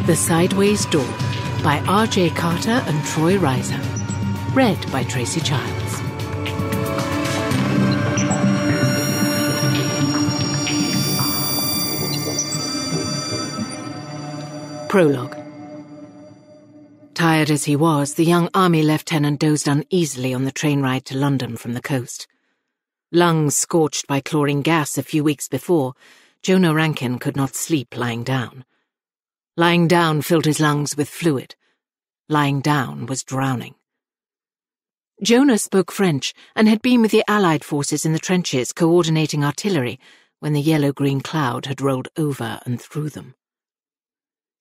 The Sideways Door by R.J. Carter and Troy Reiser. Read by Tracy Childs. Prologue. Tired as he was, the young army lieutenant dozed uneasily on the train ride to London from the coast. Lungs scorched by chlorine gas a few weeks before, Jonah Rankin could not sleep lying down. Lying down filled his lungs with fluid. Lying down was drowning. Jonah spoke French and had been with the Allied forces in the trenches coordinating artillery when the yellow-green cloud had rolled over and through them.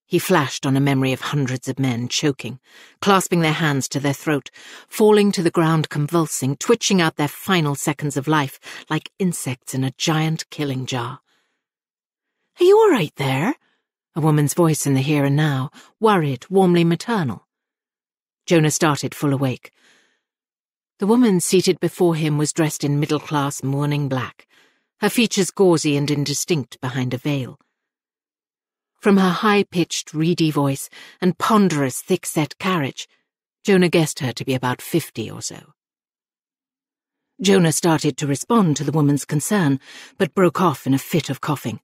He flashed on a memory of hundreds of men choking, clasping their hands to their throat, falling to the ground convulsing, twitching out their final seconds of life like insects in a giant killing jar. "Are you all right there?" A woman's voice in the here and now, worried, warmly maternal. Jonah started full awake. The woman seated before him was dressed in middle-class mourning black, her features gauzy and indistinct behind a veil. From her high-pitched, reedy voice and ponderous, thick-set carriage, Jonah guessed her to be about 50 or so. Jonah started to respond to the woman's concern, but broke off in a fit of coughing.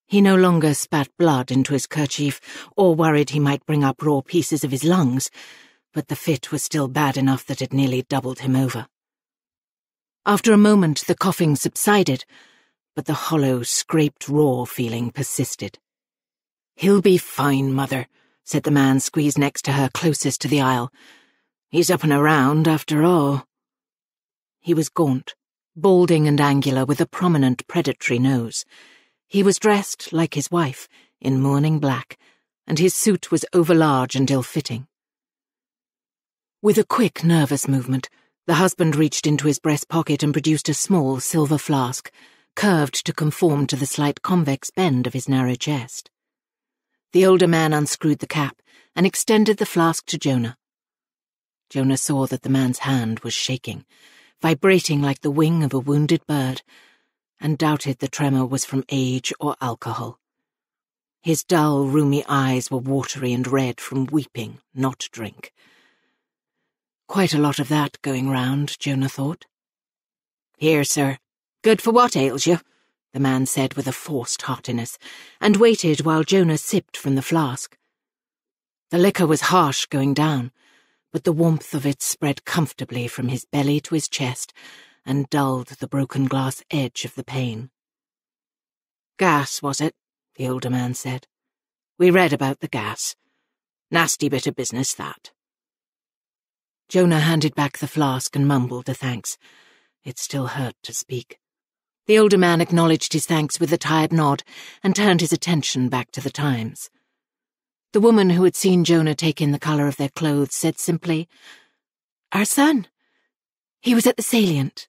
He no longer spat blood into his kerchief or worried he might bring up raw pieces of his lungs, but the fit was still bad enough that it nearly doubled him over. After a moment, the coughing subsided, but the hollow, scraped raw feeling persisted. "He'll be fine, Mother," said the man squeezed next to her closest to the aisle. "He's up and around, after all." He was gaunt, balding and angular with a prominent predatory nose. He was dressed, like his wife, in mourning black, and his suit was overlarge and ill-fitting. With a quick, nervous movement, the husband reached into his breast pocket and produced a small silver flask, curved to conform to the slight convex bend of his narrow chest. The older man unscrewed the cap and extended the flask to Jonah. Jonah saw that the man's hand was shaking, vibrating like the wing of a wounded bird, and doubted the tremor was from age or alcohol. His dull, rheumy eyes were watery and red from weeping, not drink. Quite a lot of that going round, Jonah thought. "Here, sir. Good for what ails you?" the man said with a forced heartiness, and waited while Jonah sipped from the flask. The liquor was harsh going down, but the warmth of it spread comfortably from his belly to his chest and dulled the broken glass edge of the pane. "Gas, was it?" the older man said. "We read about the gas. Nasty bit of business, that." Jonah handed back the flask and mumbled a thanks. It still hurt to speak. The older man acknowledged his thanks with a tired nod and turned his attention back to the Times. The woman who had seen Jonah take in the colour of their clothes said simply, "Our son. He was at the salient."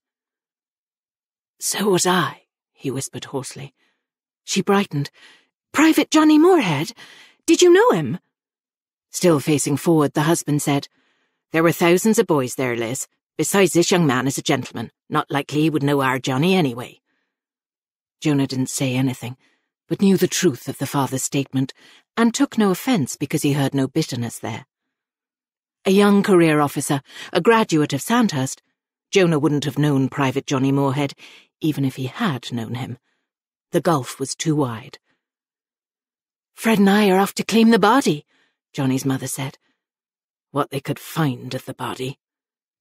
"So was I," he whispered hoarsely. She brightened. "Private Johnny Moorhead? Did you know him?" Still facing forward, the husband said, "There were thousands of boys there, Liz. Besides, this young man is a gentleman. Not likely he would know our Johnny anyway." Jonah didn't say anything, but knew the truth of the father's statement, and took no offence because he heard no bitterness there. A young career officer, a graduate of Sandhurst, Jonah wouldn't have known Private Johnny Moorhead, even if he had known him. The gulf was too wide. "Fred and I are off to claim the body," Johnny's mother said. "What they could find of the body."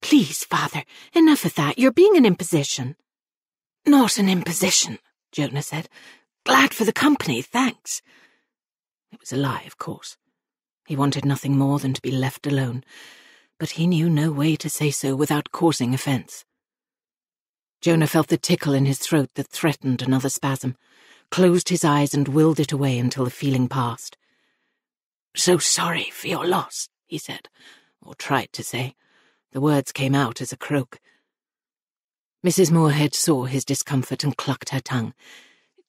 "Please, father, enough of that. You're being an imposition." "Not an imposition," Jonah said. "Glad for the company, thanks." It was a lie, of course. He wanted nothing more than to be left alone, but he knew no way to say so without causing offence. Jonah felt the tickle in his throat that threatened another spasm, closed his eyes and willed it away until the feeling passed. "So sorry for your loss," he said, or tried to say. The words came out as a croak. Mrs. Moorhead saw his discomfort and clucked her tongue.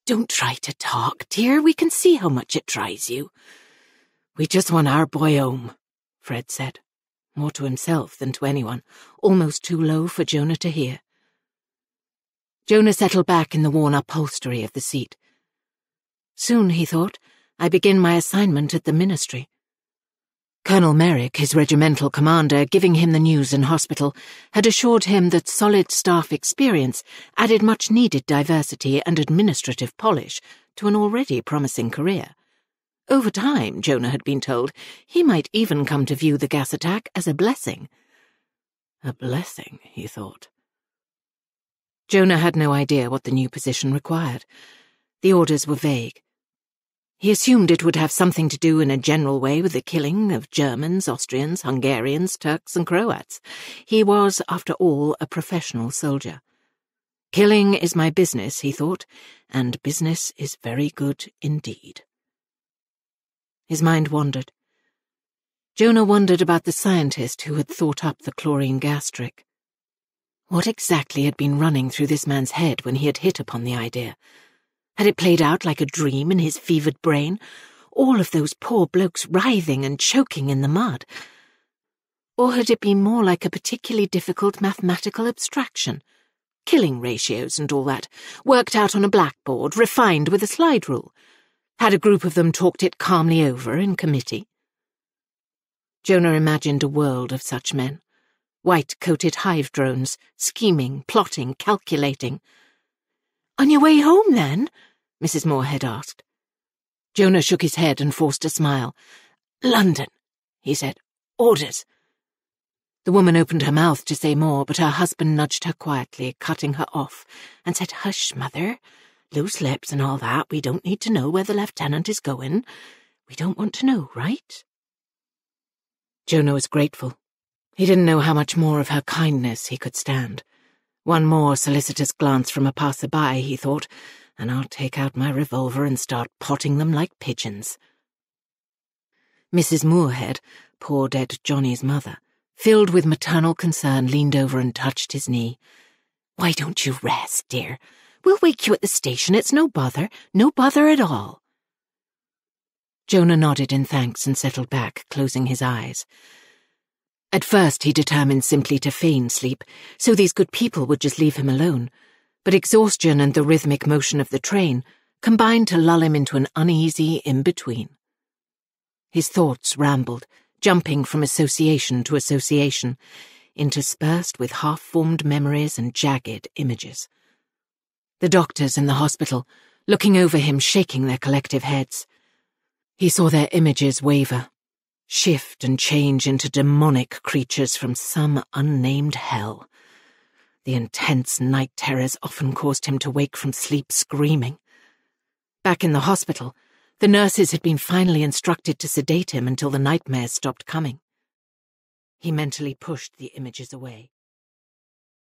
"Don't try to talk, dear. We can see how much it tries you." "We just want our boy home," Fred said, more to himself than to anyone, almost too low for Jonah to hear. Jonah settled back in the worn upholstery of the seat. "Soon," he thought, "I begin my assignment at the ministry." Colonel Merrick, his regimental commander, giving him the news in hospital, had assured him that solid staff experience added much-needed diversity and administrative polish to an already promising career. Over time, Jonah had been told, he might even come to view the gas attack as a blessing. A blessing, he thought. Jonah had no idea what the new position required. The orders were vague. He assumed it would have something to do in a general way with the killing of Germans, Austrians, Hungarians, Turks and Croats. He was, after all, a professional soldier. Killing is my business, he thought, and business is very good indeed. His mind wandered. Jonah wondered about the scientist who had thought up the chlorine gas trick. What exactly had been running through this man's head when he had hit upon the idea? Had it played out like a dream in his fevered brain? All of those poor blokes writhing and choking in the mud? Or had it been more like a particularly difficult mathematical abstraction? Killing ratios and all that, worked out on a blackboard, refined with a slide rule. Had a group of them talked it calmly over in committee? Jonah imagined a world of such men. White-coated hive drones, scheming, plotting, calculating. "On your way home, then?" Mrs. Moorhead asked. Jonah shook his head and forced a smile. "London," he said. "Orders." The woman opened her mouth to say more, but her husband nudged her quietly, cutting her off, and said, "Hush, mother. Loose lips and all that. We don't need to know where the lieutenant is going. We don't want to know, right?" Jonah was grateful. He didn't know how much more of her kindness he could stand. One more solicitous glance from a passer-by, he thought, and I'll take out my revolver and start potting them like pigeons. Mrs. Moorhead, poor dead Johnny's mother, filled with maternal concern, leaned over and touched his knee. "Why don't you rest, dear? We'll wake you at the station. It's no bother at all." Jonah nodded in thanks and settled back, closing his eyes. At first he determined simply to feign sleep, so these good people would just leave him alone, but exhaustion and the rhythmic motion of the train combined to lull him into an uneasy in-between. His thoughts rambled, jumping from association to association, interspersed with half-formed memories and jagged images. The doctors in the hospital, looking over him, shaking their collective heads. He saw their images waver, shift and change into demonic creatures from some unnamed hell. The intense night terrors often caused him to wake from sleep screaming. Back in the hospital, the nurses had been finally instructed to sedate him until the nightmares stopped coming. He mentally pushed the images away.